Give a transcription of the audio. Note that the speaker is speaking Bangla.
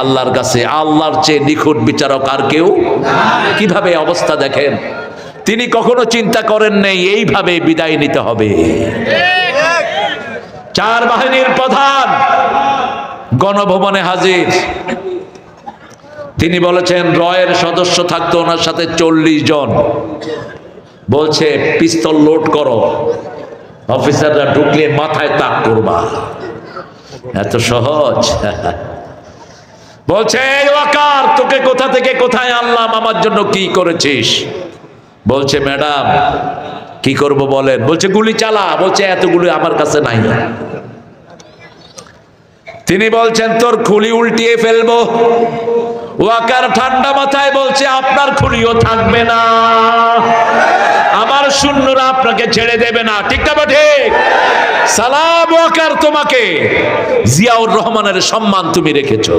আল্লাহর কাছে। আল্লাহর চেয়ে নিখুঁত বিচারক আর কেউ। কিভাবে অবস্থা দেখেন, তিনি কখনো চিন্তা করেন নাই এইভাবে বিদায় নিতে হবে। চার বাহিনীর প্রধান গণভবনে হাজির। তিনি বলেছেন রয়ের সদস্য থাকতো ওনার সাথে 40 জন। বলছে পিস্তল লোড করো, অফিসাররা ঢুকলে মাথায় তাক করবা। এত সহজ? বলছে এই ওয়াকার, তোকে কোথা থেকে কোথায় আনলাম, আমার জন্য কি করেছিস? বলছে ম্যাডাম কি করব বলেন। বলছে গুলি চালা। বলছে এতগুলো আমার কাছে নাই। তিনি বলছেন তোর খুলি উল্টিয়ে ফেলবো। ওয়াকার ঠান্ডা মাথায় বলছে আপনার খুলিও থাকবে না, আমার সৈন্যরা আপনাকে ছেড়ে দেবে না। ঠিক না ঠিক? সালাম ওয়াকার, তোমাকে জিয়াউর রহমানের সম্মান তুমি রেখেছো।